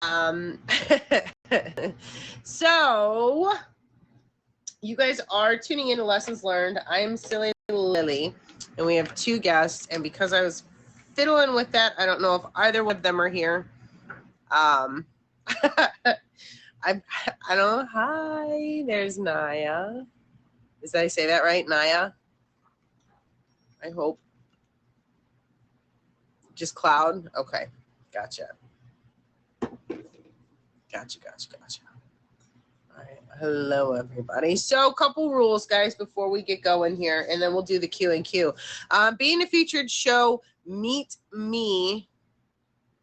Um, so you guys are tuning into Lessons Learned. I'm Silly Lily, and we have two guests. And because I was fiddling with that, I don't know if either one of them are here. Um, I I don't know. Hi, there's Naya. Did I say that right, Naya? I hope. Just Cloud. Okay, gotcha. Gotcha. All right. Hello, everybody. So, a couple rules, guys, before we get going here, and then we'll do the Q and Q. Being a featured show, meet me.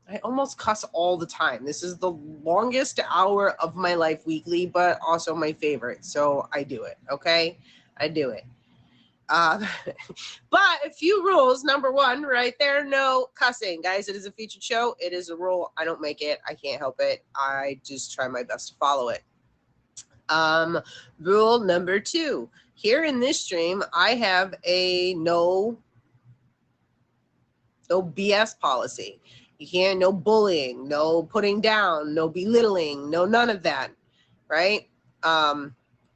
I almost cuss all the time. This is the longest hour of my life weekly, but also my favorite. So I do it. Okay, I do it. Uh, but a few rules. Number one, right there, no cussing, guys. It is a featured show. It is a rule. I don't make it. I can't help it. I just try my best to follow it. Rule number two, here in this stream, I have a no BS policy. You can't, no bullying, no putting down, no belittling, no none of that, right? I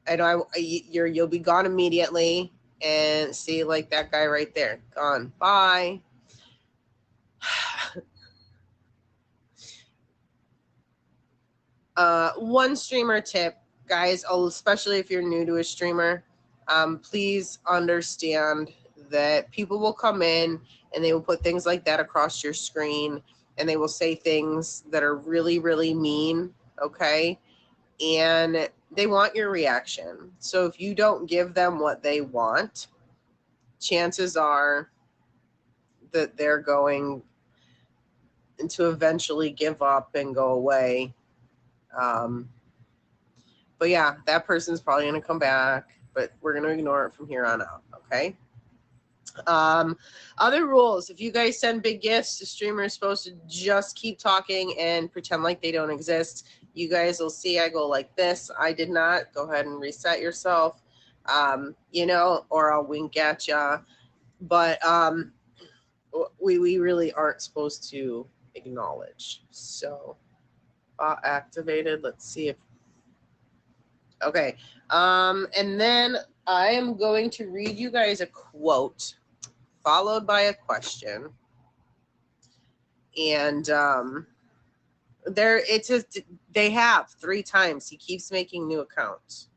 know you'll be gone immediately, and see, like that guy right there, gone, bye. One streamer tip, guys, especially if you're new to a streamer, please understand that people will come in and they will put things like that across your screen, and they will say things that are really, really mean, okay? And they want your reaction. So if you don't give them what they want, chances are that they're going to eventually give up and go away. But yeah, that person's probably going to come back, but we're going to ignore it from here on out, okay? Other rules, if you guys send big gifts, the streamer is supposed to just keep talking and pretend like they don't exist. You guys will see I go like this. I did not. Go ahead and reset yourself, or I'll wink at ya. But we really aren't supposed to acknowledge. So activated. Let's see if okay. And then I am going to read you guys a quote followed by a question. And they have 3 times. He keeps making new accounts.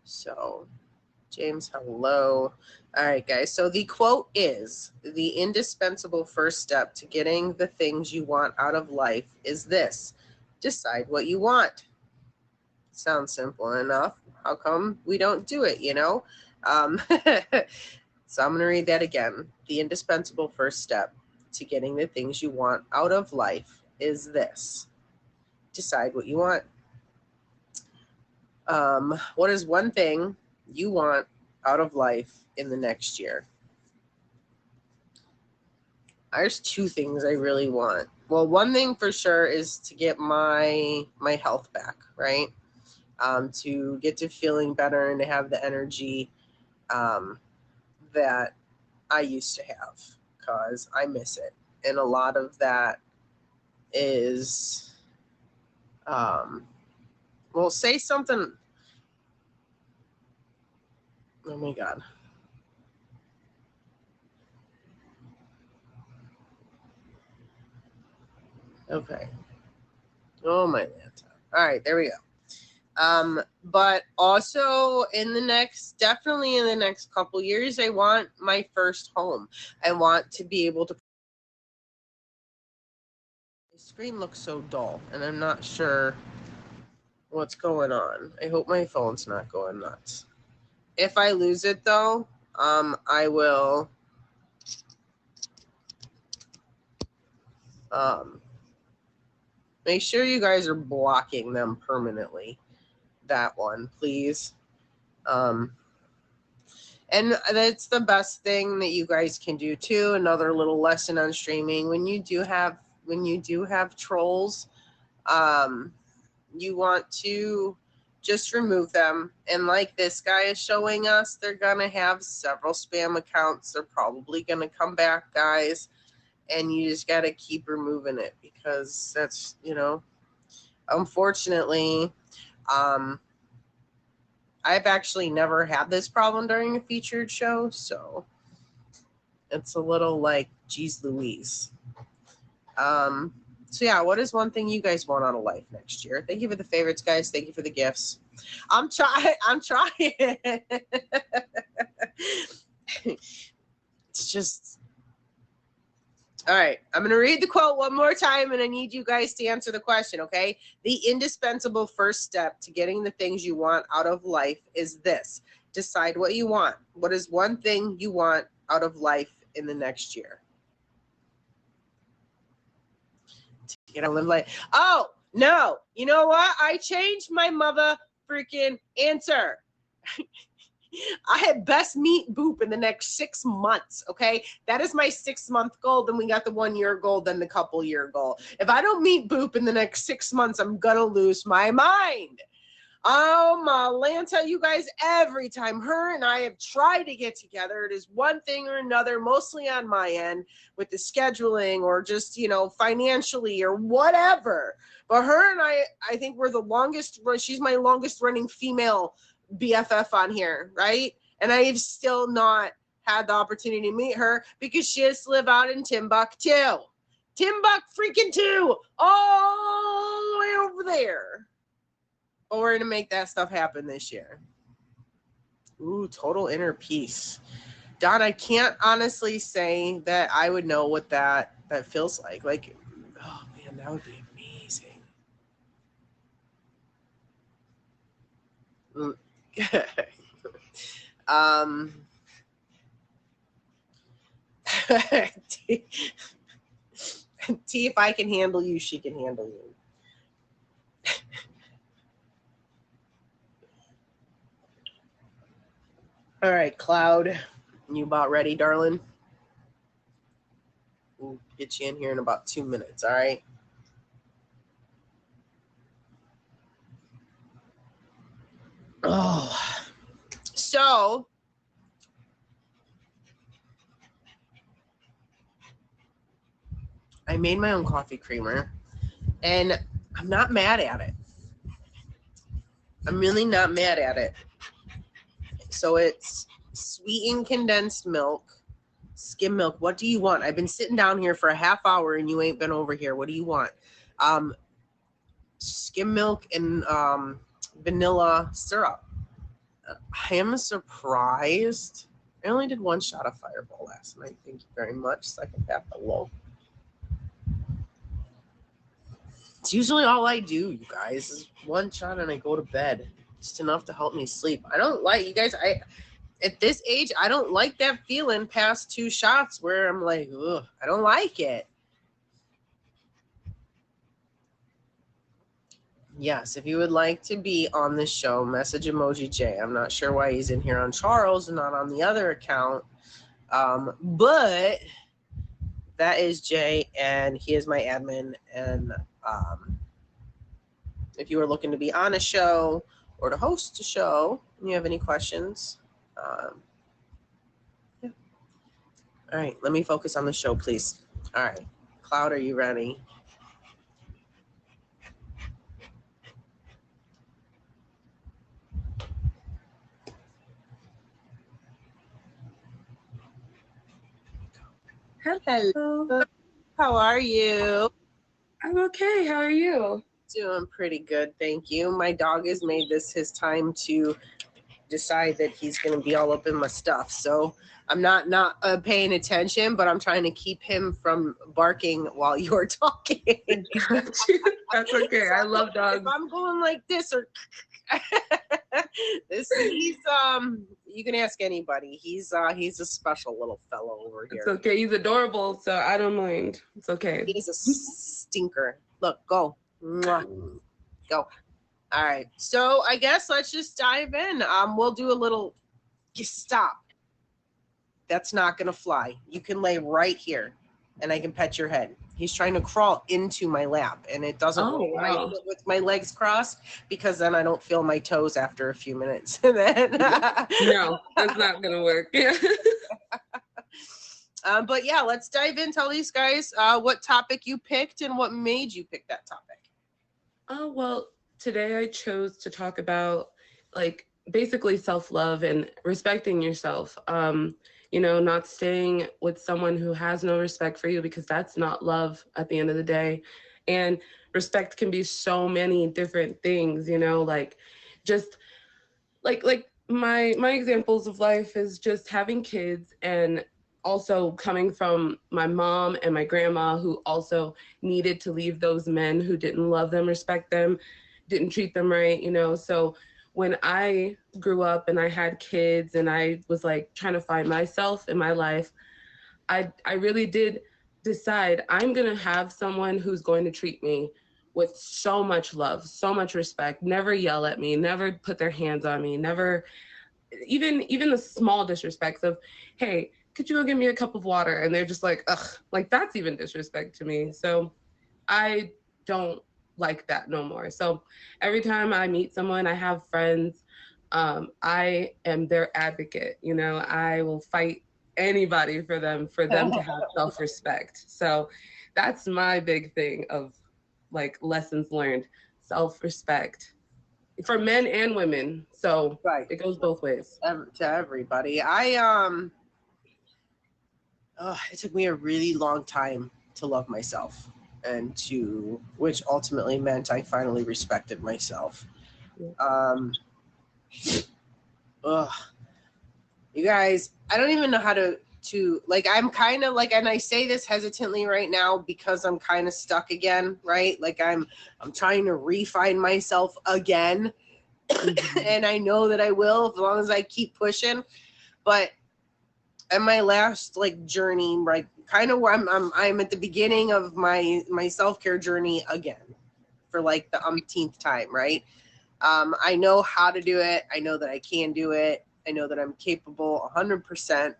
So, James, hello. All right, guys. So the quote is, the indispensable first step to getting the things you want out of life is this: decide what you want. Sounds simple enough. How come we don't do it, So I'm going to read that again. The indispensable first step to getting the things you want out of life is this: decide what you want. What is one thing you want out of life in the next year? There's 2 things I really want. Well, one thing for sure is to get my health back, right? To get to feeling better and to have the energy that I used to have, because I miss it. And a lot of that is, well, say something. Oh my God. Okay. Oh my laptop. All right, there we go. But also definitely in the next couple years, I want my first home. I want to be able to. The screen looks so dull, and I'm not sure what's going on. I hope my phone's not going nuts. If I lose it though, I will make sure you guys are blocking them permanently. That one, please. And that's the best thing that you guys can do too. Another little lesson on streaming: when you do have trolls, you want to just remove them. And like this guy is showing us, they're gonna have several spam accounts. They're probably gonna come back, guys. and you just got to keep removing it, because that's, you know, unfortunately, I've actually never had this problem during a featured show, so it's a little like, geez Louise. So yeah, what is one thing you guys want out of life next year? Thank you for the favorites, guys. Thank you for the gifts. I'm trying. It's just, all right. I'm going to read the quote one more time, and I need you guys to answer the question, okay? The indispensable first step to getting the things you want out of life is this. Decide what you want. What is one thing you want out of life in the next year? You know, live life. Oh, no. You know what? I changed my mother freaking answer. I had best meet Boop in the next 6 months, okay? That is my 6-month goal. Then we got the 1-year goal, then the couple-year goal. If I don't meet Boop in the next 6 months, I'm going to lose my mind. Oh, my Lanta, you guys, every time her and I have tried to get together, it is one thing or another, mostly on my end with the scheduling or just, you know, financially or whatever. But her and I think we're the longest, she's my longest running female BFF on here, right? And I've still not had the opportunity to meet her because she has to live out in Timbuktu. Timbuk-freaking-2, all the way over there. But we're going to make that stuff happen this year. Ooh, total inner peace. Don, I can't honestly say that I would know what that feels like. Like, oh, man, that would be amazing. T, if I can handle you, she can handle you. All right, Cloud, you about ready, darling? We'll get you in here in about 2 minutes, all right? Oh, so I made my own coffee creamer, and I'm not mad at it. I'm really not mad at it. So it's sweetened condensed milk, skim milk. What do you want? I've been sitting down here for a half hour and you ain't been over here. What do you want? Skim milk and vanilla syrup. I am surprised. I only did 1 shot of Fireball last night. Thank you very much. Second half, hello. It's usually all I do, you guys, is 1 shot and I go to bed. Just enough to help me sleep. I don't like, you guys, at this age, I don't like that feeling past 2 shots where I'm like, ugh, I don't like it. Yes, if you would like to be on the show, message emoji J. I'm not sure why he's in here on Charles and not on the other account. But that is Jay, and he is my admin. And if you are looking to be on a show or to host a show, and you have any questions, yeah. All right, let me focus on the show, please. All right, Cloud, are you ready? Hello. How are you? I'm okay. How are you? Doing pretty good, thank you. My dog has made this his time to decide that he's going to be all up in my stuff. So I'm not paying attention, but I'm trying to keep him from barking while you're talking. That's okay. So I love dogs. If I'm going like this or he's you can ask anybody. He's a special little fellow over here. It's okay. He's adorable, so I don't mind. It's okay. He's a stinker. Look, go. Mwah. Go. All right. So I guess let's just dive in. We'll do a little stop. That's not gonna fly. You can lay right here and I can pet your head. He's trying to crawl into my lap and it doesn't work right with my legs crossed because then I don't feel my toes after a few minutes. And then No, that's not gonna work. But yeah, let's dive in. Tell these guys what topic you picked and what made you pick that topic. Oh, well, today I chose to talk about like basically self-love and respecting yourself. Not staying with someone who has no respect for you, because that's not love at the end of the day. And respect can be so many different things, like just like my examples of life is just having kids, and also coming from my mom and my grandma, who also needed to leave those men who didn't love them, respect them, didn't treat them right, so when I grew up and I had kids and I was like trying to find myself in my life, I really did decide I'm going to have someone who's going to treat me with so much love, so much respect, never yell at me, never put their hands on me, never even the small disrespects of, hey, could you go give me a cup of water? And they're just like, ugh, like that's even disrespect to me. So I don't like that no more. So every time I meet someone, I have friends, I am their advocate. I will fight anybody for them to have self-respect. So that's my big thing of like lessons learned, self-respect for men and women. So Right. it goes both ways. To everybody. It took me a really long time to love myself, which ultimately meant I finally respected myself. You guys, I don't even know how to like, I'm kind of like, and I say this hesitantly right now because I'm kind of stuck again, right? Like I'm trying to refine myself again. And I know that I will as long as I keep pushing. But at my last like journey, right, kind of where I'm at the beginning of my self-care journey again for like the umpteenth time, right? I know how to do it. I know that I can do it. I know that I'm capable 100%.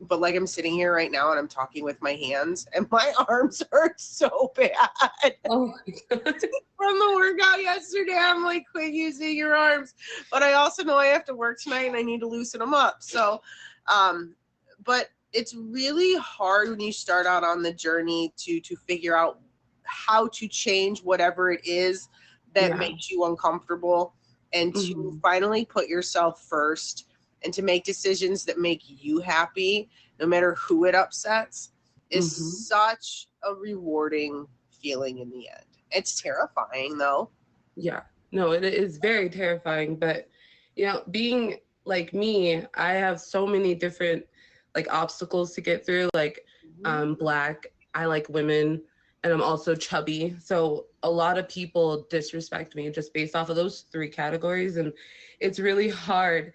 But like I'm sitting here right now and I'm talking with my hands and my arms hurt so bad. Oh my God. From the workout yesterday, I'm like, quit using your arms. But I also know I have to work tonight and I need to loosen them up. So, but it's really hard when you start out on the journey to figure out how to change whatever it is that makes you uncomfortable, and to finally put yourself first and to make decisions that make you happy, no matter who it upsets, is such a rewarding feeling in the end. It's terrifying, though. Yeah, no, it is very terrifying. But, being like me, I have so many different like obstacles to get through. Like, I'm Black, I like women, and I'm also chubby. So a lot of people disrespect me just based off of those three categories. And it's really hard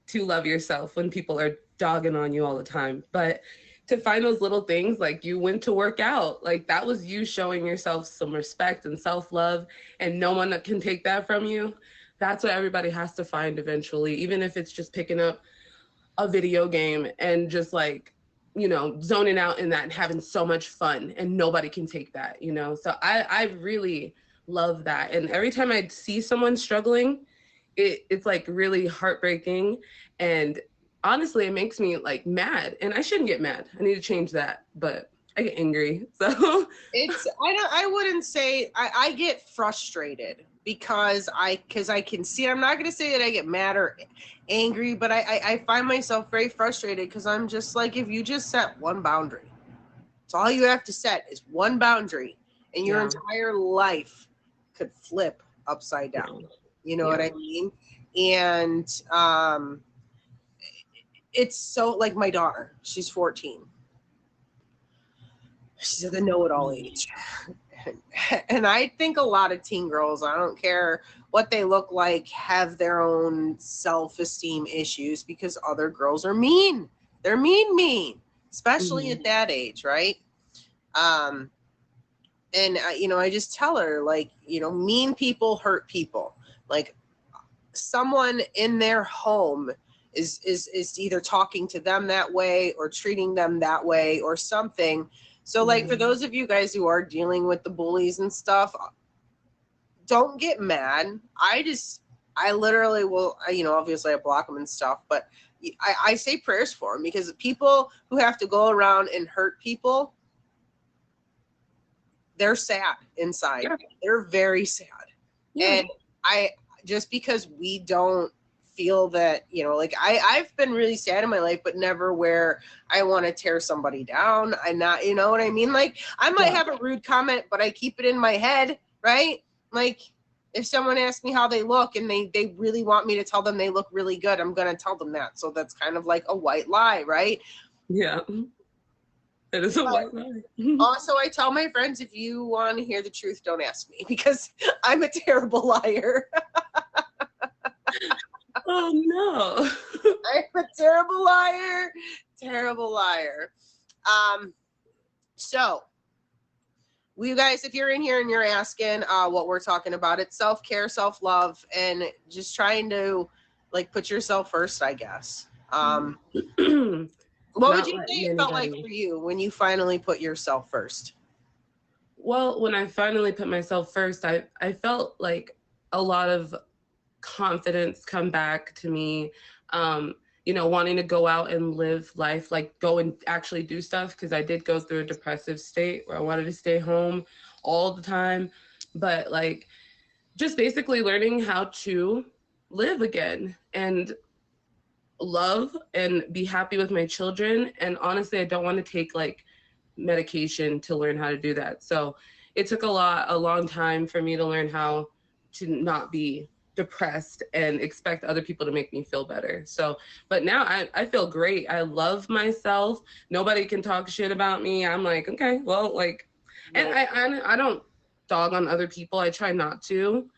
to love yourself when people are dogging on you all the time. But to find those little things, like you went to work out, like that was you showing yourself some respect and self-love, and no one can take that from you. That's what everybody has to find eventually, even if it's just picking up a video game and just like, zoning out in that and having so much fun, and nobody can take that, So I really love that. And every time I see someone struggling, it's like really heartbreaking, and honestly it makes me like mad, and I shouldn't get mad. I need to change that, but I get angry. So I wouldn't say I get frustrated because I can see, I'm not going to say that I get mad or angry, but I find myself very frustrated because I'm just like, if you just set one boundary, it's all you have to set is one boundary, and your entire life could flip upside down. You know what I mean? And it's so, like my daughter, she's 14. She's at the know-it-all age. And I think a lot of teen girls, I don't care what they look like, have their own self-esteem issues because other girls are mean. They're mean, especially at that age, right? And, I just tell her, like, mean people hurt people. Like, someone in their home is either talking to them that way or treating them that way or something. So, like, for those of you guys who are dealing with the bullies and stuff, don't get mad. I literally will, obviously I block them and stuff, but I say prayers for them, because people who have to go around and hurt people, they're sad inside. Yeah. They're very sad. Yeah. And just because we don't feel that, like I've been really sad in my life, but never where I want to tear somebody down. I'm not, you know what I mean? Like, I might have a rude comment, but I keep it in my head, right? Like, if someone asks me how they look and they really want me to tell them they look really good, I'm going to tell them that. So that's kind of like a white lie, right? Yeah. It is a white lie. Also, I tell my friends, if you want to hear the truth, don't ask me, because I'm a terrible liar. Oh, no. I'm a terrible liar. Terrible liar. So, you guys, if you're in here and you're asking what we're talking about, it's self-care, self-love, and just trying to, like, put yourself first, I guess. What would you say it felt like for you when you finally put yourself first? Well, when I finally put myself first, I felt like a lot of confidence come back to me, wanting to go out and live life, like go and actually do stuff, because I did go through a depressive state where I wanted to stay home all the time, but like just basically learning how to live again and love and be happy with my children. And honestly, I don't want to take like medication to learn how to do that. So it took a long time for me to learn how to not be depressed and expect other people to make me feel better. So, but now I feel great. I love myself. Nobody can talk shit about me. I'm like, okay, well, like, and I don't dog on other people. I try not to,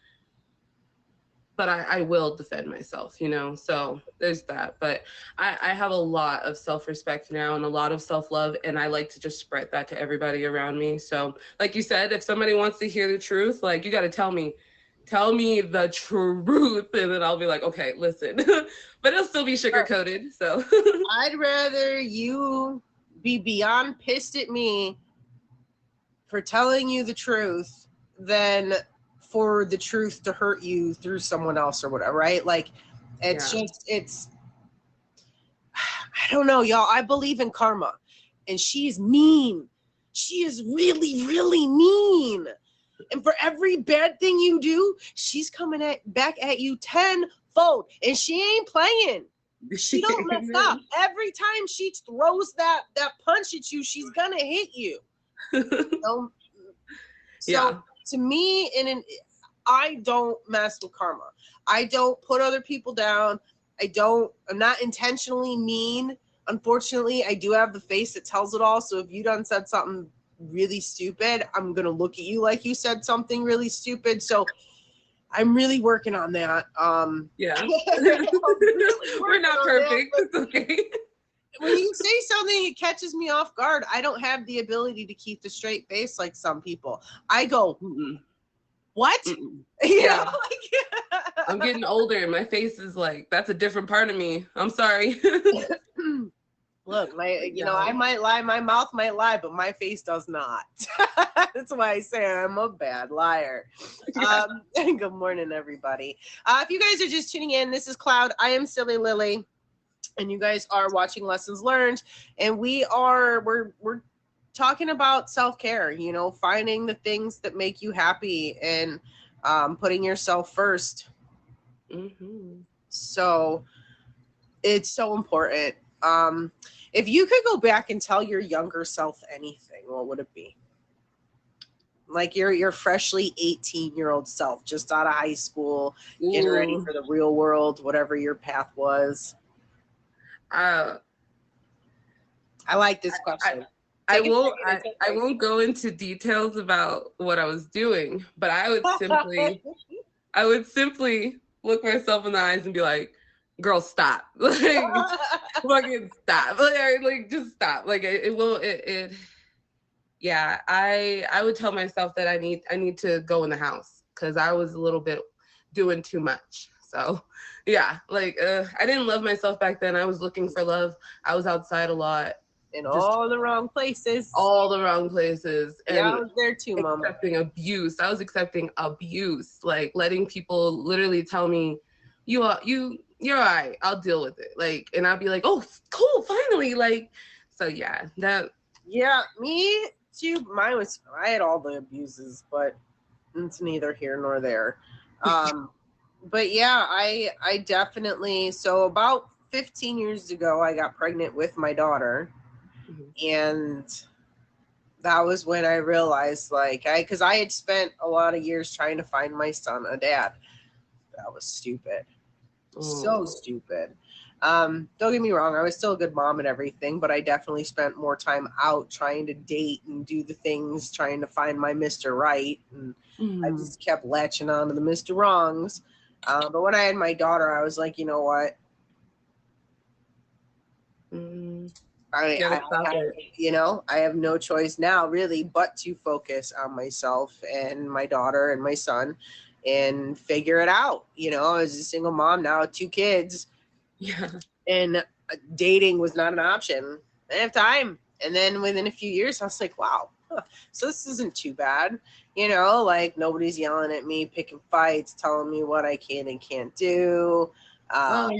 but I will defend myself, so there's that. But I have a lot of self-respect now and a lot of self-love, and I like to just spread that to everybody around me. So like you said, if somebody wants to hear the truth, like, you got to tell me the truth, and then I'll be like, okay, listen. But it'll still be sugar-coated, so. I'd rather you be beyond pissed at me for telling you the truth than for the truth to hurt you through someone else or whatever, right? Like, it's I don't know, y'all. I believe in karma, and she's mean. She is really, really mean. And for every bad thing you do, she's coming back at you tenfold, and she ain't playing. She don't mess up. Every time she throws that punch at you, she's gonna hit you. So to me, I don't mess with karma. I don't put other people down. I'm not intentionally mean. Unfortunately, I do have the face that tells it all. So if you done said something really stupid, I'm going to look at you like you said something really stupid. So I'm really working on that. Yeah. We're not perfect. It's okay. When you say something, it catches me off guard. I don't have the ability to keep the straight face like some people. I go, what? Yeah. I'm getting older and my face is like, that's a different part of me. I'm sorry. Look, I might lie, my mouth might lie, but my face does not. That's why I say I'm a bad liar. Good morning, everybody. If you guys are just tuning in, this is Cloud. I am Silly Lily, and you guys are watching Lessons Learned, and we're talking about self-care, finding the things that make you happy and putting yourself first. Mm-hmm. So it's so important. If you could go back and tell your younger self anything, what would it be? Like your freshly 18-year-old self, just out of high school, getting ready for the real world, whatever your path was. I like this question. I won't go into details about what I was doing, but I would simply look myself in the eyes and be like, girl, stop. Like, fucking stop. Like, just stop. Like, I would tell myself that I need to go in the house, because I was a little bit doing too much. So yeah, like, I didn't love myself back then. I was looking for love. I was outside a lot. In all the wrong places. All the wrong places. And yeah, I was there too, Mama. Accepting abuse. I was accepting abuse. Like, letting people literally tell me, you you're all right. I'll deal with it. Like, and I'll be like, oh, cool, finally. Like, so yeah, that. Yeah, me too. I had all the abuses, but it's neither here nor there. But yeah, I definitely, so about 15 years ago, I got pregnant with my daughter. And that was when I realized, like, because I had spent a lot of years trying to find my son a dad. That was stupid. So stupid. Don't get me wrong, I was still a good mom and everything, but I definitely spent more time out trying to date and do the things, trying to find my Mr. Right. And I just kept latching on to the Mr. Wrongs. But when I had my daughter, I was like, you know what? I have no choice now really but to focus on myself and my daughter and my son and figure it out. As a single mom now with 2 kids, and dating was not an option. I didn't have time. And then within a few years, I was like, wow, so this isn't too bad. Like nobody's yelling at me, picking fights, telling me what I can and can't do. But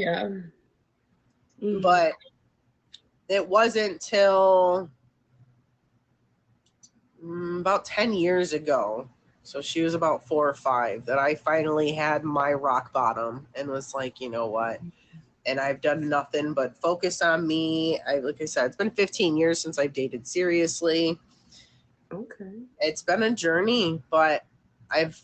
it wasn't till about 10 years ago, so she was about 4 or 5, that I finally had my rock bottom and was like, you know what? And I've done nothing but focus on me. Like I said, it's been 15 years since I've dated seriously. Okay. It's been a journey, but I've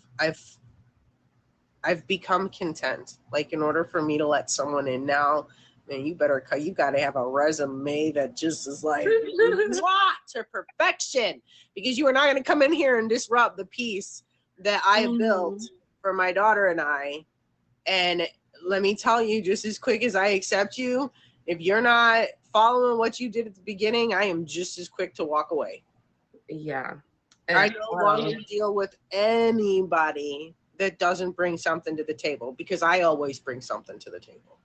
become content. Like, in order for me to let someone in now, man, you got to have a resume that just is like to perfection, because you are not going to come in here and disrupt the peace that I built for my daughter and I. And let me tell you, just as quick as I accept you, if you're not following what you did at the beginning, I am just as quick to walk away. Yeah. I no longer deal with anybody that doesn't bring something to the table, because I always bring something to the table.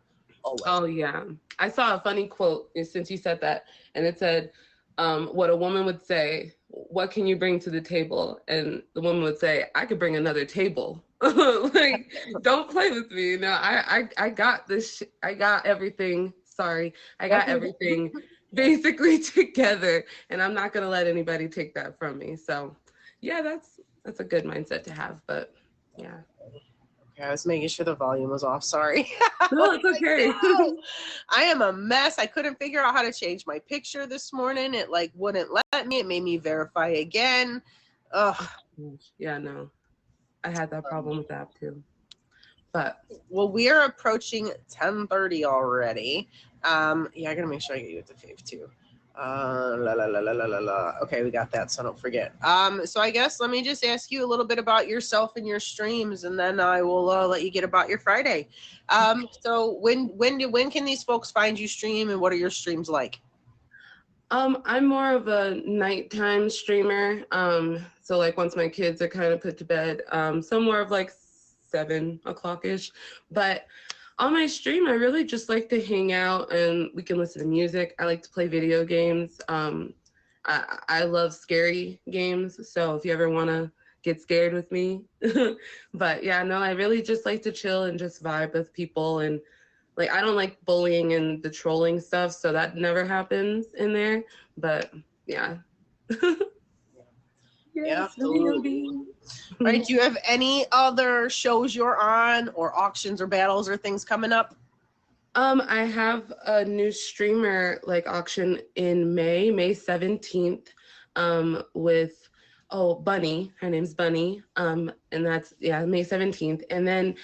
Always. Oh, yeah. I saw a funny quote since you said that, and it said, what a woman would say, what can you bring to the table? And the woman would say, I could bring another table. Like, don't play with me. No, I got this. I got everything. Sorry. I got everything basically together, and I'm not going to let anybody take that from me. So yeah, that's a good mindset to have, but yeah. Okay, I was making sure the volume was off. Sorry. No, it's okay. I am a mess. I couldn't figure out how to change my picture this morning. It wouldn't let me. It made me verify again. Ugh. Yeah, no. I had that problem with that too. But we are approaching 10:30 already. I gotta make sure I get you at the fave too. Okay, we got that, so don't forget. So I guess let me just ask you a little bit about yourself and your streams, and then I will let you get about your Friday. So when can these folks find you stream, and what are your streams like? I'm more of a nighttime streamer. So like once my kids are kind of put to bed, so more of like 7 o'clock-ish. But on my stream, I really just like to hang out and we can listen to music. I like to play video games. I love scary games. So if you ever want to get scared with me. But yeah, no, I really just like to chill and just vibe with people. And like, I don't like bullying and the trolling stuff. So that never happens in there. But yeah. Yeah, absolutely. Right. Do you have any other shows you're on, or auctions or battles or things coming up? I have a new streamer auction in May 17th, with Bunny. Her name's Bunny. And that's May 17th. And then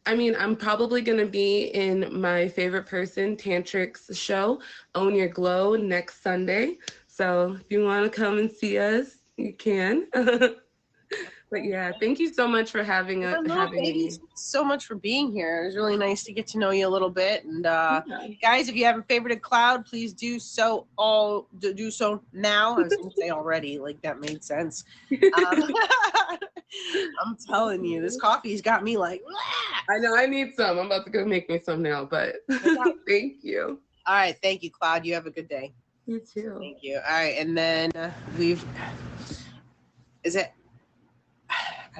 I'm probably gonna be in my favorite person, Tantric's show, Own Your Glow, next Sunday. So if you want to come and see us, you can. But yeah, thank you so much for having me. Thank you so much for being here. It was really nice to get to know you a little bit. And guys, if you haven't favorited Cloud, please do so now. I was going to say already, like that made sense. I'm telling you, this coffee's got me like, I know, I need some. I'm about to go make me some now, but thank you. All right, thank you, Cloud. You have a good day. You too. Thank you. All right, and then I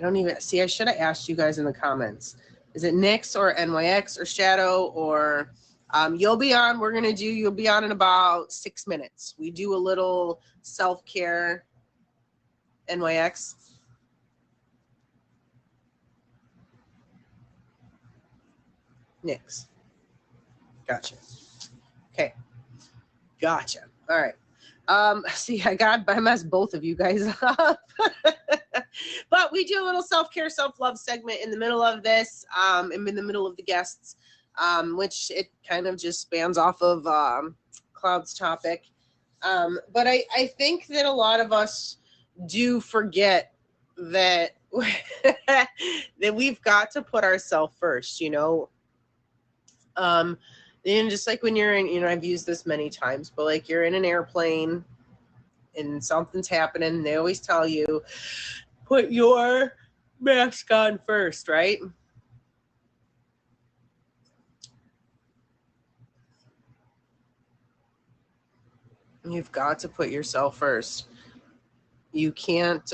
don't even see. I should have asked you guys in the comments. Is it Nyx or NYX or Shadow or you'll be on? You'll be on in about 6 minutes. We do a little self-care. NYX. Nyx. Gotcha. Okay. Gotcha. All right. See, I messed both of you guys up. But we do a little self-care, self-love segment in the middle of this, in the middle of the guests, which it kind of just spans off of Cloud's topic. But I think that a lot of us do forget that that we've got to put ourselves first, you know. And just like when you're in, you know, I've used this many times, but like you're in an airplane and something's happening, they always tell you, put your mask on first, right? You've got to put yourself first. You can't,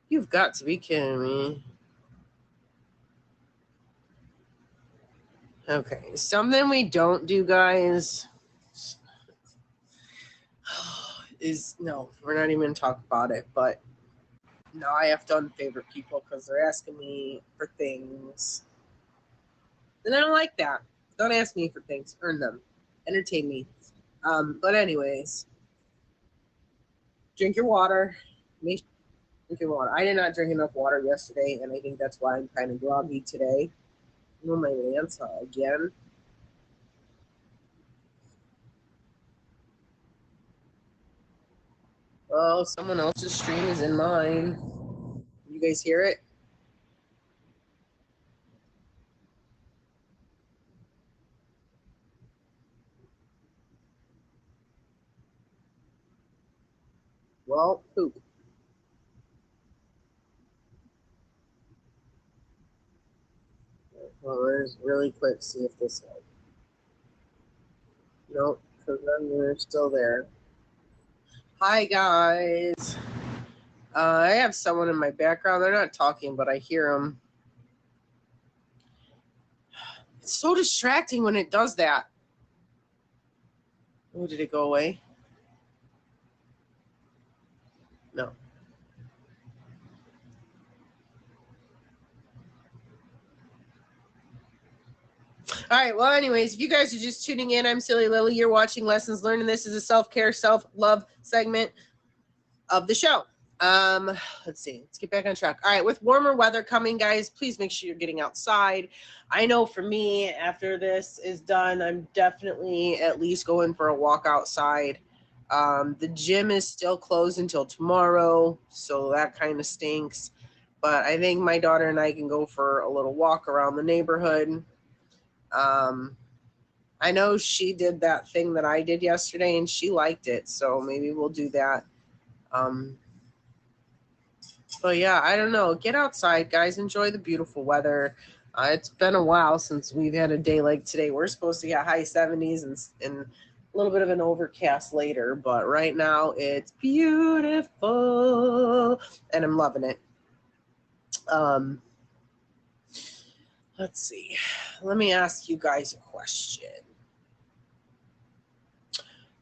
you've got to be kidding me. Okay, something we don't do, guys, is, no, we're not even going to talk about it, but now I have to unfavorite people because they're asking me for things. And I don't like that. Don't ask me for things. Earn them. Entertain me. But anyways, drink your water. Drink your water. I did not drink enough water yesterday, and I think that's why I'm kind of groggy today. Oh, my Lance again. Oh, someone else's stream is in mine. You guys hear it? Well, poop. Well, let's really quick see if this helps. Nope, because then they're still there. Hi, guys. I have someone in my background. They're not talking, but I hear them. It's so distracting when it does that. Oh, did it go away? No. All right. Well, anyways, if you guys are just tuning in, I'm Silly Lily. You're watching Lessons Learned, and this is a self-care, self-love segment of the show. Let's see. Let's get back on track. All right. With warmer weather coming, guys, please make sure you're getting outside. I know for me, after this is done, I'm definitely at least going for a walk outside. The gym is still closed until tomorrow, so that kind of stinks. But I think my daughter and I can go for a little walk around the neighborhood. I know she did that thing that I did yesterday, and she liked it, so maybe we'll do that. But yeah, I don't know. Get outside, guys. Enjoy the beautiful weather. It's been a while since we've had a day like today. We're supposed to get high 70s and a little bit of an overcast later, but right now it's beautiful, and I'm loving it. Let's see. Let me ask you guys a question.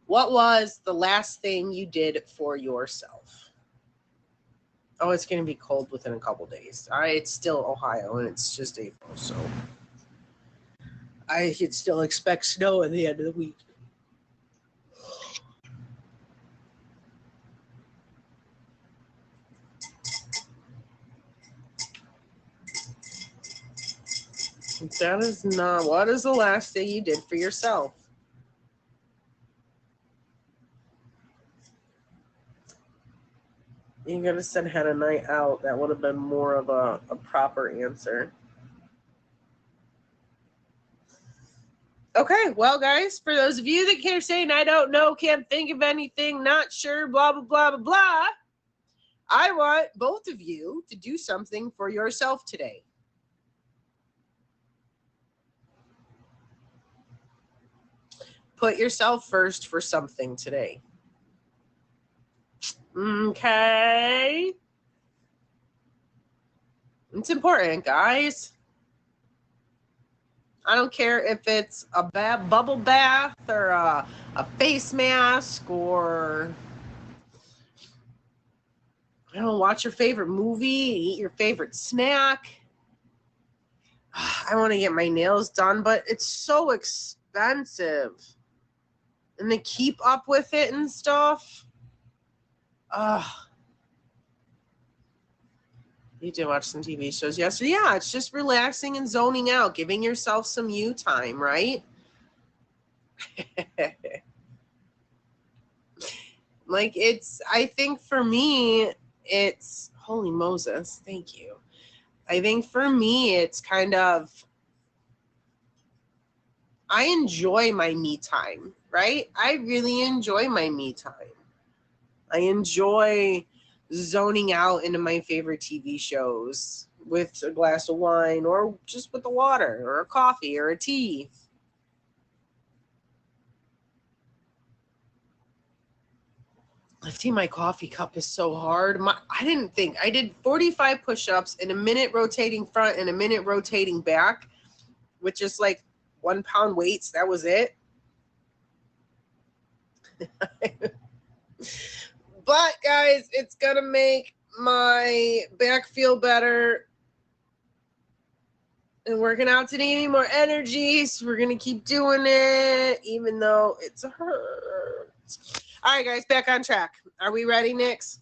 What was the last thing you did for yourself? Oh, it's going to be cold within a couple days. It's still Ohio, and it's just April, so I could still expect snow at the end of the week. That is not. What is the last thing you did for yourself? You could have said had a night out. That would have been more of a proper answer. Okay, well, guys, for those of you that keep saying, I don't know, can't think of anything, not sure, blah, blah, blah, blah, blah, I want both of you to do something for yourself today. Put yourself first for something today. Okay. It's important, guys. I don't care if it's a bubble bath or a face mask or, I don't know, watch your favorite movie, eat your favorite snack. I want to get my nails done, but it's so expensive. And to keep up with it and stuff. You did watch some TV shows yesterday. Yeah, it's just relaxing and zoning out, giving yourself some you time, right? Like I think for me, it's, holy Moses, thank you. I think for me, it's kind of, I enjoy my me time, right? I really enjoy my me time. I enjoy zoning out into my favorite TV shows with a glass of wine or just with the water or a coffee or a tea. Lifting my coffee cup is so hard. I did 45 push-ups in a minute rotating front and a minute rotating back with just like 1 pound weights. That was it. But guys, it's gonna make my back feel better. And working out today, need more energy, so we're gonna keep doing it, even though it's hurts. All right, guys, back on track. Are we ready, Nix?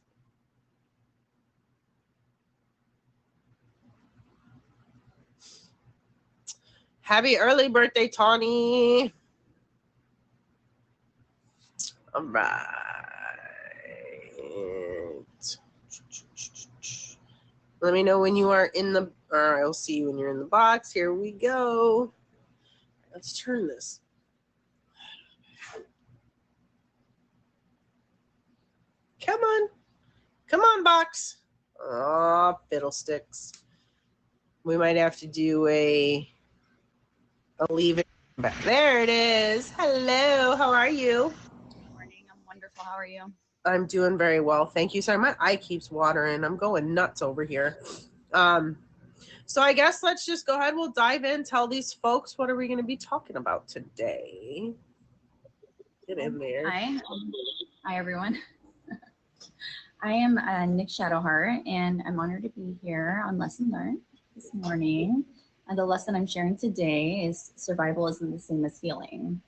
Happy early birthday, Tawny. All right. Let me know when you are in the, or I'll see you when you're in the box. Here we go. Let's turn this. Come on. Come on, box. Oh, fiddlesticks. We might have to do I'll leave it back. There it is. Hello. How are you? Good morning. I'm wonderful. How are you? I'm doing very well. Thank you. Sorry, my eye keeps watering. I'm going nuts over here. So I guess let's just go ahead. We'll dive in. Tell these folks, what are we going to be talking about today? Get in there. Hi, everyone. I am Nick Shadowheart, and I'm honored to be here on Lesson Learned this morning. And the lesson I'm sharing today is survival isn't the same as healing.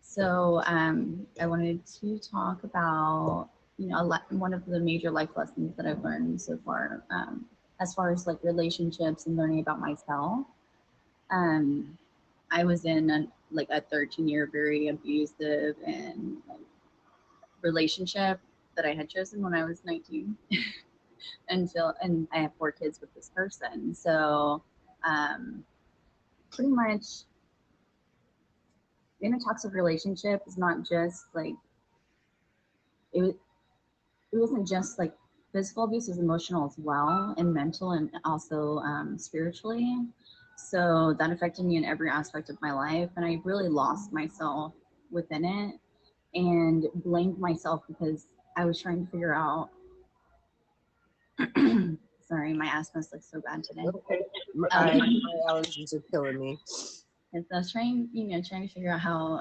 So I wanted to talk about, one of the major life lessons that I've learned so far, as far as like relationships and learning about myself. I was in a 13-year very abusive and relationship that I had chosen when I was 19 and I have 4 kids with this person. So pretty much in a toxic relationship is not just like, it wasn't just like physical abuse, it was emotional as well, and mental, and also spiritually. So that affected me in every aspect of my life, and I really lost myself within it and blamed myself because I was trying to figure out sorry, my asthma is like so bad today. Okay. My allergies are killing me. And so I was trying to figure out how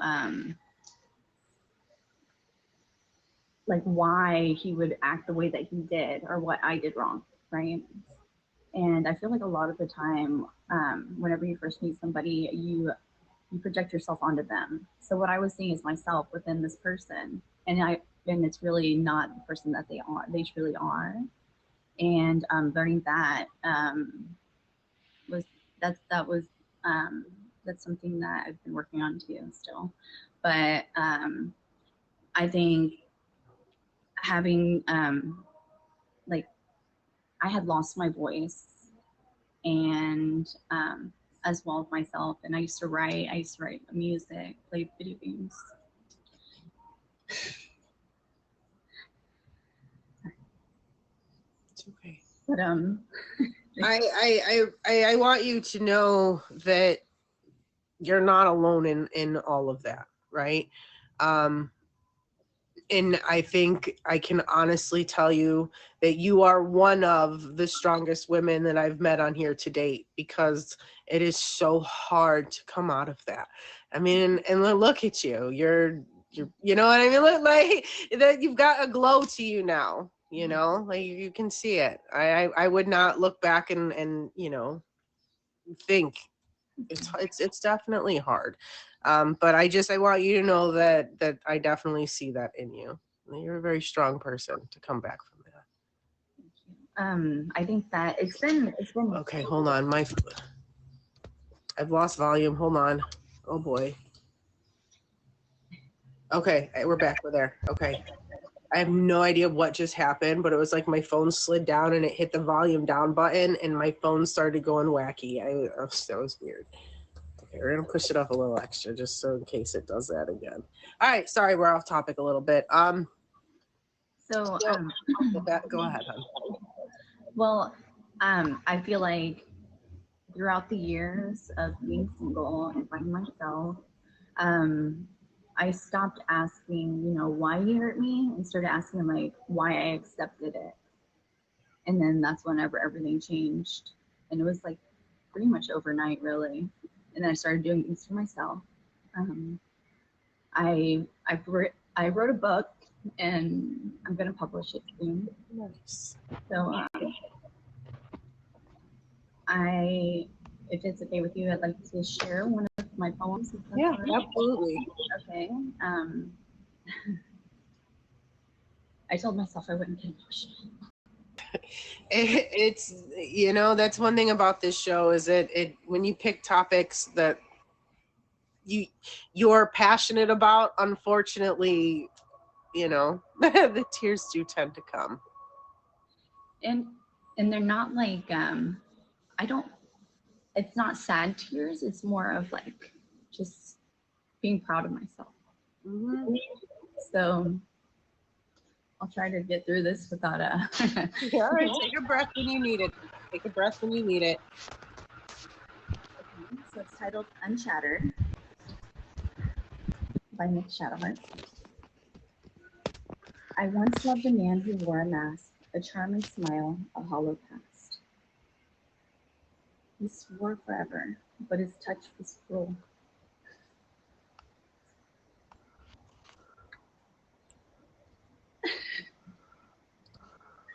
like why he would act the way that he did or what I did wrong, right? And I feel like a lot of the time, whenever you first meet somebody, you project yourself onto them. So what I was seeing is myself within this person, and it's really not the person that they truly are. And learning that that's something that I've been working on too still. But I think having I had lost my voice, and as well as myself, and I used to write music, play video games. It's okay. But I want you to know that you're not alone in all of that, right? And I think I can honestly tell you that you are one of the strongest women that I've met on here to date, because it is so hard to come out of that. I mean, and look at you. You're you know what I mean? Look, like that you've got a glow to you now, you know? Like you can see it. I would not look back and you know, think it's definitely hard. But I want you to know that I definitely see that in you. You're a very strong person to come back from that. I think that it's been Okay, hold on. I've lost volume. Hold on. Oh boy. Okay, we're back. We're there. Okay. I have no idea what just happened, but it was like my phone slid down and it hit the volume down button and my phone started going wacky. That was weird. Okay, we're gonna push it up a little extra just so in case it does that again. All right, sorry, we're off topic a little bit. So, go ahead, hon. well, I feel like throughout the years of being single and finding myself, I stopped asking, you know, why you hurt me, and started asking like why I accepted it. And then that's whenever everything changed. And it was like pretty much overnight, really. And then I started doing things for myself. Um, I wrote a book, and I'm gonna publish it soon. Nice. So if it's okay with you, I'd like to share one of my poems. Yeah, absolutely. Okay. I told myself I wouldn't get emotional. It's, you know, that's one thing about this show is it when you pick topics that you're passionate about, unfortunately, you know, the tears do tend to come. And they're not like I don't. It's not sad tears. It's more of like just being proud of myself. Mm-hmm. So I'll try to get through this without a. Yeah, all right, take a breath when you need it. Take a breath when you need it. Okay, so it's titled Unshattered by Nick Shadowheart. I once loved a man who wore a mask, a charming smile, a hollow past. He swore forever, but his touch was cruel.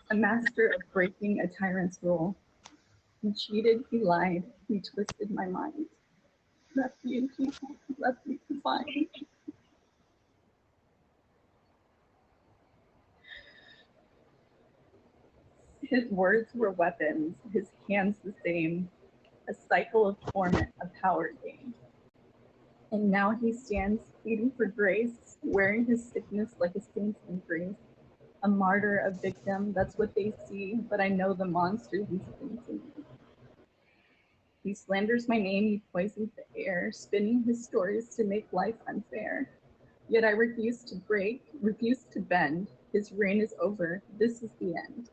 A master of breaking a tyrant's rule. He cheated, he lied, he twisted my mind. Left me in pieces, left me confined. His words were weapons, his hands the same, a cycle of torment, a power game. And now he stands pleading for grace, wearing his sickness like a saint's embrace. A martyr, a victim, that's what they see, but I know the monster he's been to me. He slanders my name, he poisons the air, spinning his stories to make life unfair. Yet I refuse to break, refuse to bend. His reign is over, this is the end.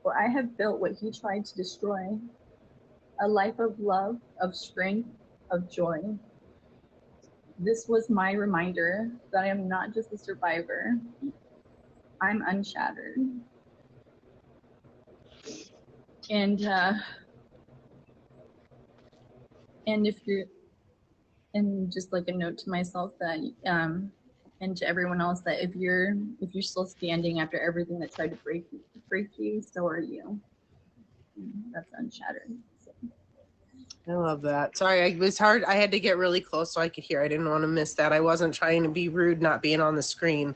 For I have built what he tried to destroy, a life of love, of strength, of joy. This was my reminder that I am not just a survivor, I'm unshattered. And if you're, and just like a note to myself that and to everyone else, that if you're still standing after everything that tried to break you, so are you. That's unshattered. So. I love that. Sorry, it was hard. I had to get really close so I could hear. I didn't want to miss that. I wasn't trying to be rude, not being on the screen,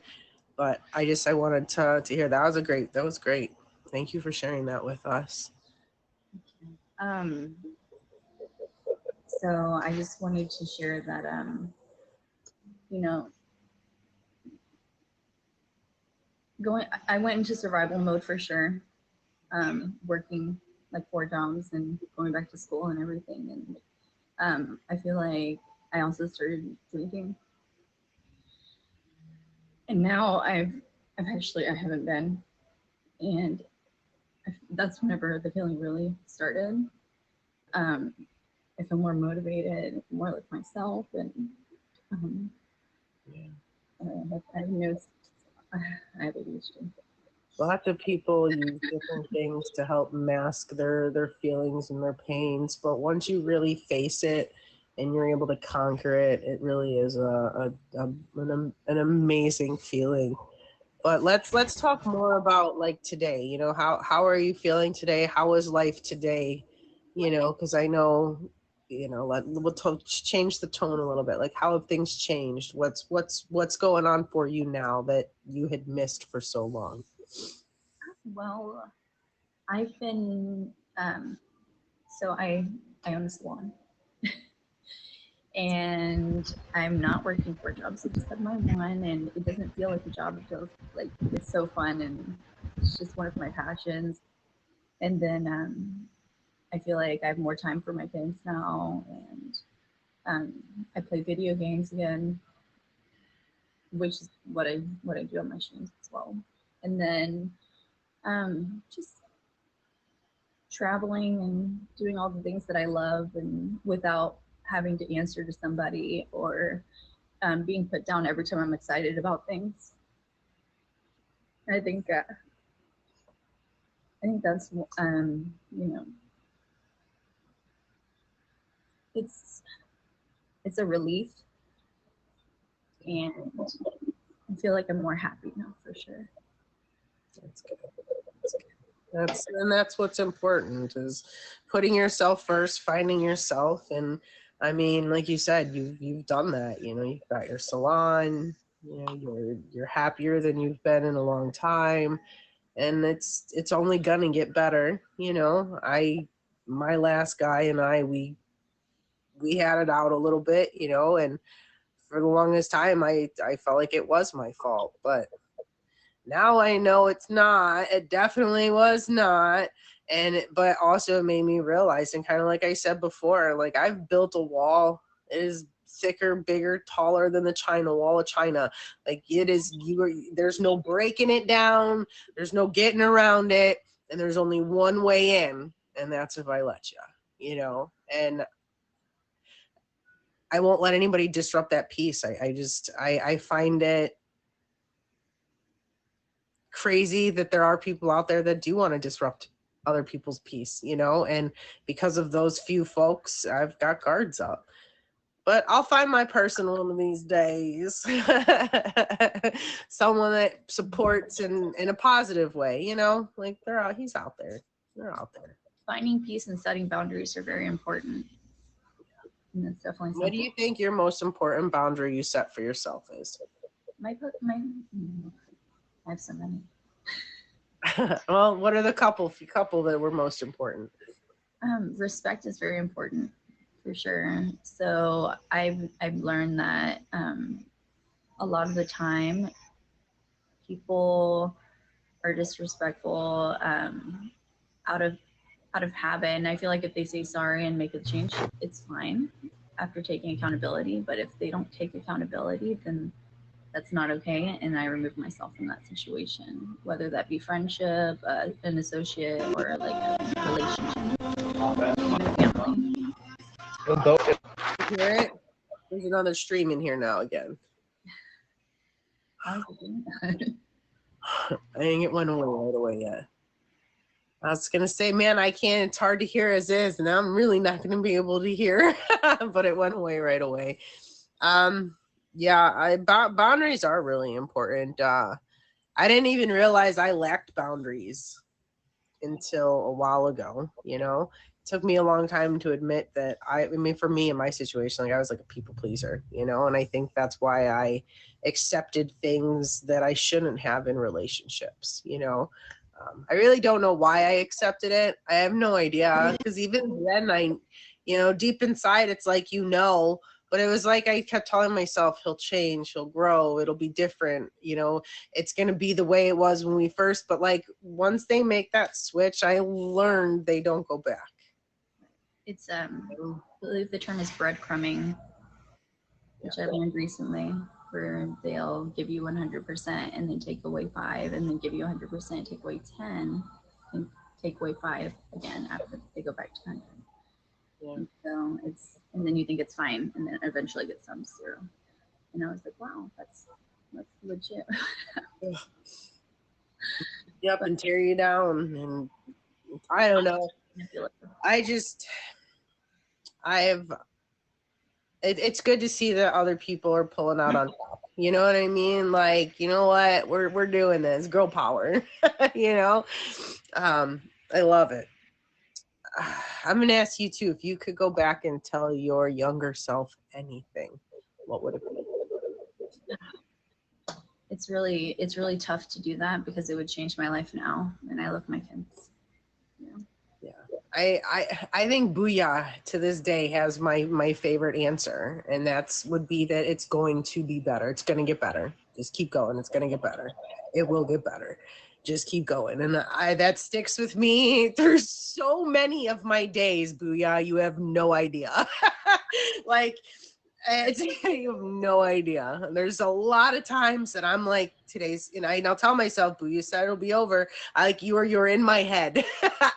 but I wanted to hear. That was great. Thank you for sharing that with us. So I just wanted to share that you know, I went into survival mode for sure. Working like 4 jobs and going back to school and everything, and I feel like I also started drinking, and now I haven't been, and that's whenever the feeling really started. I feel more motivated, more like myself, and I've noticed I have ADHD. Lots of people use different things to help mask their feelings and their pains, but once you really face it and you're able to conquer it, it really is an amazing feeling. But let's talk more about like today. You know, how are you feeling today? How is life today? You know, because I know, you know, change the tone a little bit. Like, how have things changed? What's going on for you now that you had missed for so long? Well, I've been so I own a salon, and I'm not working 4 jobs. I just have my one, and it doesn't feel like a job. It feels like it's so fun, and it's just one of my passions. And then I feel like I have more time for my kids now, and I play video games again, which is what I do on my streams as well. And then just traveling and doing all the things that I love, and without having to answer to somebody or being put down every time I'm excited about things. I think that's you know, it's a relief, and I feel like I'm more happy now for sure. That's good. That's what's important, is putting yourself first, finding yourself. And I mean, like you said, you've done that. You know, you've got your salon. You know, you're happier than you've been in a long time, and it's only gonna get better. You know, my last guy and I, we had it out a little bit. You know, and for the longest time, I felt like it was my fault, but now I know it's not. It definitely was not. But also it made me realize, and kind of like I said before, like I've built a wall. It is thicker, bigger, taller than the China wall of China. Like it is, there's no breaking it down. There's no getting around it. And there's only one way in, and that's if I let you, you know, and I won't let anybody disrupt that peace. I find it crazy that there are people out there that do want to disrupt other people's peace, you know, and because of those few folks, I've got guards up. But I'll find my person one of these days. Someone that supports in a positive way, you know, like he's out there. They're out there. Finding peace and setting boundaries are very important. And that's definitely something. What do you think your most important boundary you set for yourself is? I have so many. Well, what are the couple that were most important? Respect is very important, for sure. So I've learned that a lot of the time people are disrespectful out of habit, and I feel like if they say sorry and make a change, it's fine after taking accountability. But if they don't take accountability, then that's not okay, and I remove myself from that situation, whether that be friendship, an associate, or like a relationship, even family. You hear it? There's another stream in here now again. How's it doing that? I didn't get one away right away yet. I was gonna say, man, I can't. It's hard to hear as is, and I'm really not gonna be able to hear. But it went away right away. Yeah, boundaries are really important. I didn't even realize I lacked boundaries until a while ago. You know, it took me a long time to admit that. I mean, for me in my situation, like I was like a people pleaser, you know, and I think that's why I accepted things that I shouldn't have in relationships. You know, I really don't know why I accepted it. I have no idea, because even then, you know, deep inside, it's like, you know. But it was like I kept telling myself, he'll change, he'll grow, it'll be different, you know, it's going to be the way it was when we first. But like once they make that switch, I learned they don't go back. It's I believe the term is breadcrumbing, which I learned recently, where they'll give you 100% and then take away 5, and then give you 100%, take away 10, and take away 5 again after they go back to 100. Yeah. And so and then you think it's fine, and then eventually it gets down to 0. And I was like, wow, that's That's legit. Yep, and tear you down. And I don't know. I have, it's good to see that other people are pulling out on top. You know what I mean? Like, you know what? We're doing this. Girl power. You know? I love it. I'm going to ask you too, if you could go back and tell your younger self anything, what would it be? It's really tough to do that because it would change my life now, and I love my kids. Yeah. I think Booyah to this day has my favorite answer, and that's would be that it's going to be better. It's going to get better. Just keep going. It's going to get better. It will get better. Just keep going. And that sticks with me through so many of my days, Booyah. You have no idea. Like, you have no idea. There's a lot of times that I'm like, today's, and I'll tell myself, Boo, you said it'll be over. You're in my head.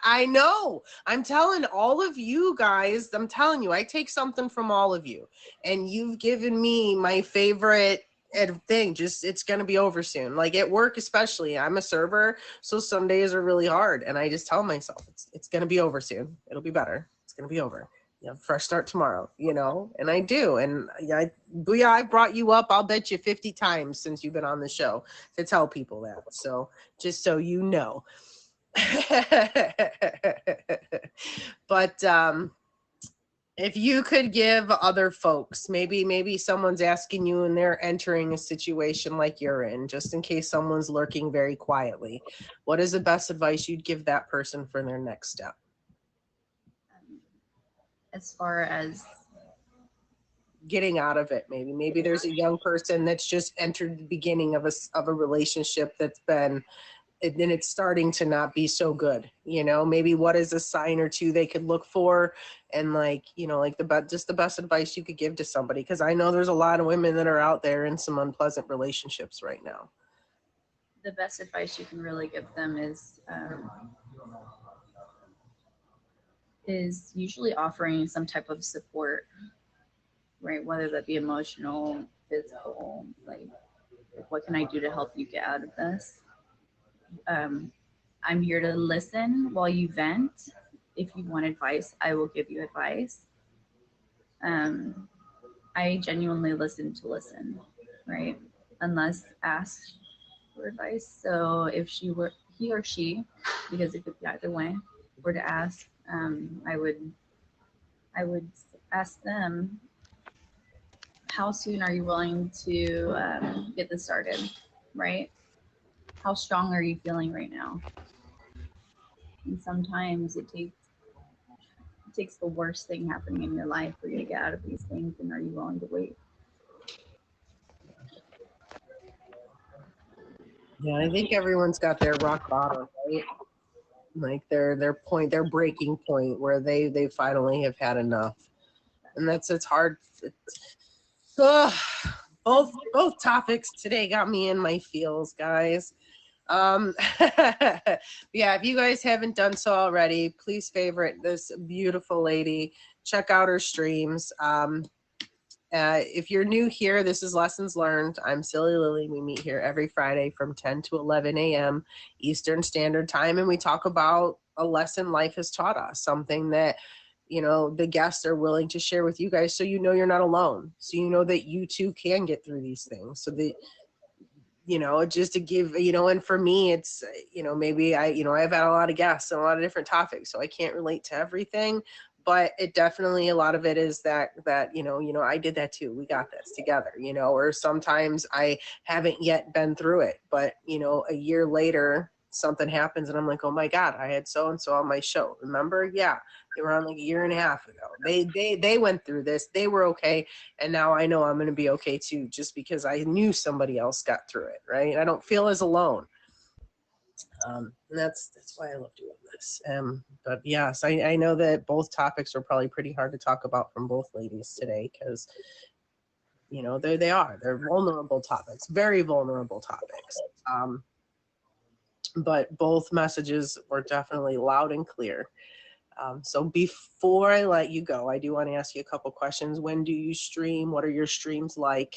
I know. I'm telling all of you guys, I'm telling you, I take something from all of you. And you've given me my favorite thing. Just, it's going to be over soon. Like at work, especially, I'm a server. So some days are really hard. And I just tell myself, it's going to be over soon. It'll be better. It's going to be over. Fresh start tomorrow, and I do. And Booyah, I brought you up, I'll bet you 50 times since you've been on the show to tell people that. So just so you know. But if you could give other folks, maybe someone's asking you and they're entering a situation like you're in, just in case someone's lurking very quietly, what is the best advice you'd give that person for their next step? As far as getting out of it, maybe there's a young person that's just entered the beginning of a relationship that's been, and then it's starting to not be so good. Maybe what is a sign or two they could look for, and just the best advice you could give to somebody, because I know there's a lot of women that are out there in some unpleasant relationships right now. The best advice you can really give them is usually offering some type of support, right? Whether that be emotional, physical, like what can I do to help you get out of this? I'm here to listen while you vent. If you want advice, I will give you advice. I genuinely listen to listen, right? Unless asked for advice. So if he or she, because it could be either way, were to ask, I would ask them, how soon are you willing to get this started, right? How strong are you feeling right now? And sometimes it takes the worst thing happening in your life for you to get out of these things, and are you willing to wait? Yeah, I think everyone's got their rock bottom, right? Like their breaking point where they finally have had enough. And it's hard. Both topics today got me in my feels, guys. Yeah, if you guys haven't done so already, please favorite this beautiful lady. Check out her streams. If you're new here, this is Lessons Learned. I'm Silly Lily. We meet here every Friday from 10 to 11 a.m. Eastern Standard Time, and we talk about a lesson life has taught us, something that, the guests are willing to share with you guys, so you're not alone. So that you too can get through these things. So that, just to give, and for me, it's, maybe I've had a lot of guests and a lot of different topics, so I can't relate to everything. But it definitely, a lot of it is that I did that too. We got this together, or sometimes I haven't yet been through it, but a year later something happens and I'm like, oh my God, I had so-and-so on my show. Remember? Yeah. They were on like a year and a half ago. They went through this. They were okay. And now I know I'm going to be okay too, just because I knew somebody else got through it. Right. I don't feel as alone. And that's why I love doing this. But yes, I know that both topics are probably pretty hard to talk about from both ladies today, because they're vulnerable topics, very vulnerable topics. But both messages were definitely loud and clear. So before I let you go, I do want to ask you a couple questions. When do you stream? What are your streams like?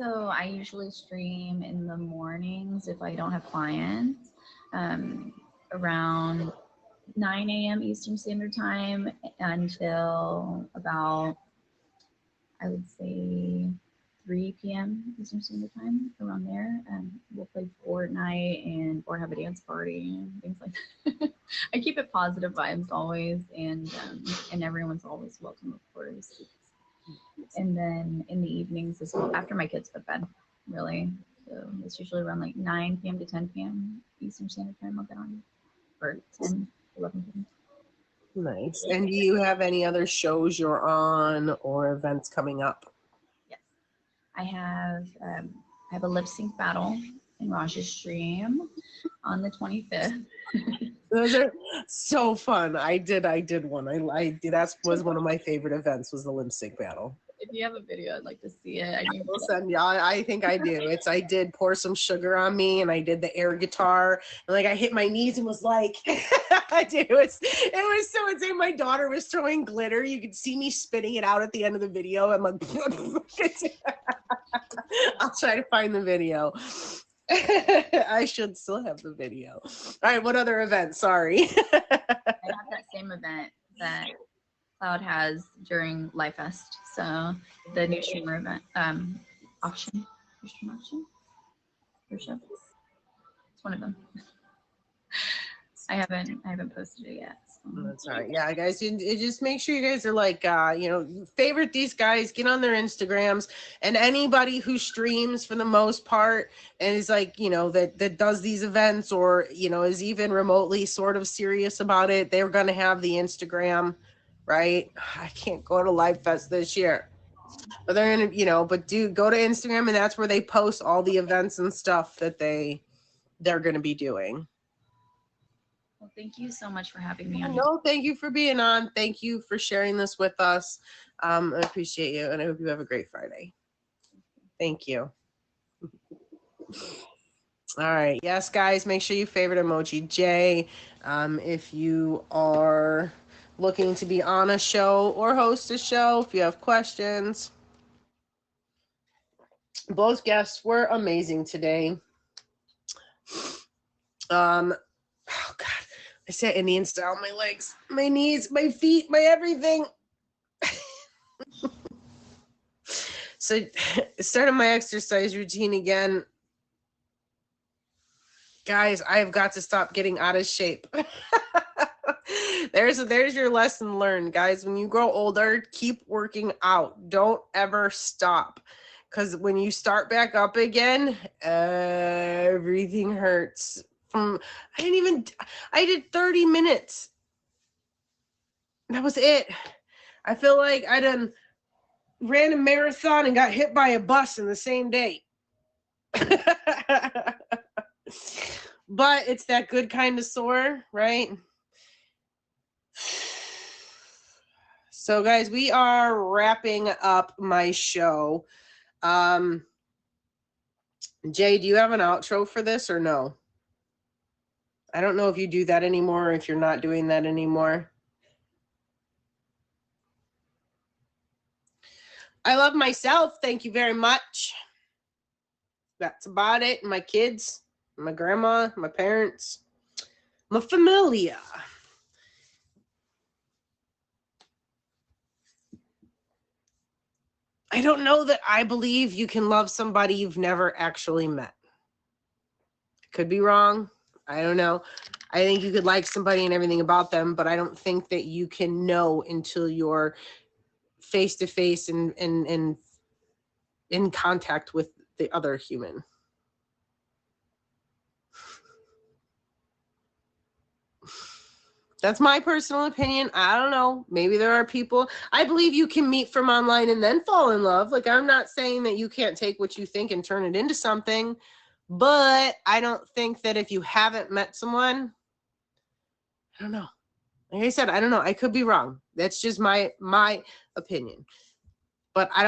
So I usually stream in the mornings if I don't have clients, around 9 a.m. Eastern Standard Time until about, I would say, 3 p.m. Eastern Standard Time, around there. We'll play Fortnite or have a dance party and things like that. I keep it positive vibes always, and everyone's always welcome, of course. And then in the evenings as well, after my kids go to bed, really. So it's usually around like 9 p.m. to 10 p.m. Eastern Standard Time I'll get on, or 10, 11 p.m. Nice. And do you have any other shows you're on or events coming up? Yes. I have a lip sync battle in Raj's stream on the 25th. Those are so fun. I did one. I did. That was one of my favorite events, was the lip sync battle. If you have a video, I'd like to see it. I will send you. I think I do. I did Pour Some Sugar on Me, and I did the air guitar, and like I hit my knees and was like, I did. It was so insane. My daughter was throwing glitter. You could see me spitting it out at the end of the video. I'm like, I'll try to find the video. I should still have the video. All right, what other event? Sorry. I have that same event that Cloud has during Live Fest. So the new streamer event, auction, stream auction, or show. It's one of them. I haven't posted it yet. So. That's all right. Yeah, guys, you just make sure you guys are like, favorite these guys, get on their Instagrams, and anybody who streams for the most part and is like, that does these events or, is even remotely sort of serious about it, they're going to have the Instagram, right? I can't go to Live Fest this year, but they're going to, but go to Instagram, and that's where they post all the events and stuff that they're going to be doing. Well, thank you so much for having me on. No, thank you for being on. Thank you for sharing this with us. I appreciate you, and I hope you have a great Friday. Thank you. All right. Yes, guys, make sure you favorite Emoji J. If you are looking to be on a show or host a show, if you have questions. Both guests were amazing today. Oh, God. I sat Indian style, my legs, my knees, my feet, my everything. So started my exercise routine again. Guys, I have got to stop getting out of shape. There's your lesson learned, guys. When you grow older, keep working out. Don't ever stop. Because when you start back up again, everything hurts. I did 30 minutes. That was it. I feel like I ran a marathon and got hit by a bus in the same day. But it's that good kind of sore, right? So guys, we are wrapping up my show. Jay, do you have an outro for this or no? I don't know if you do that anymore or if you're not doing that anymore. I love myself. Thank you very much. That's about it. My kids, my grandma, my parents, my familia. I don't know that I believe you can love somebody you've never actually met. Could be wrong. I don't know. I think you could like somebody and everything about them, but I don't think that you can know until you're face to face and in contact with the other human. That's my personal opinion. I don't know. Maybe there are people. I believe you can meet from online and then fall in love. Like, I'm not saying that you can't take what you think and turn it into something. But I don't think that if you haven't met someone, I don't know. Like I said, I don't know. I could be wrong. That's just my opinion. But I don't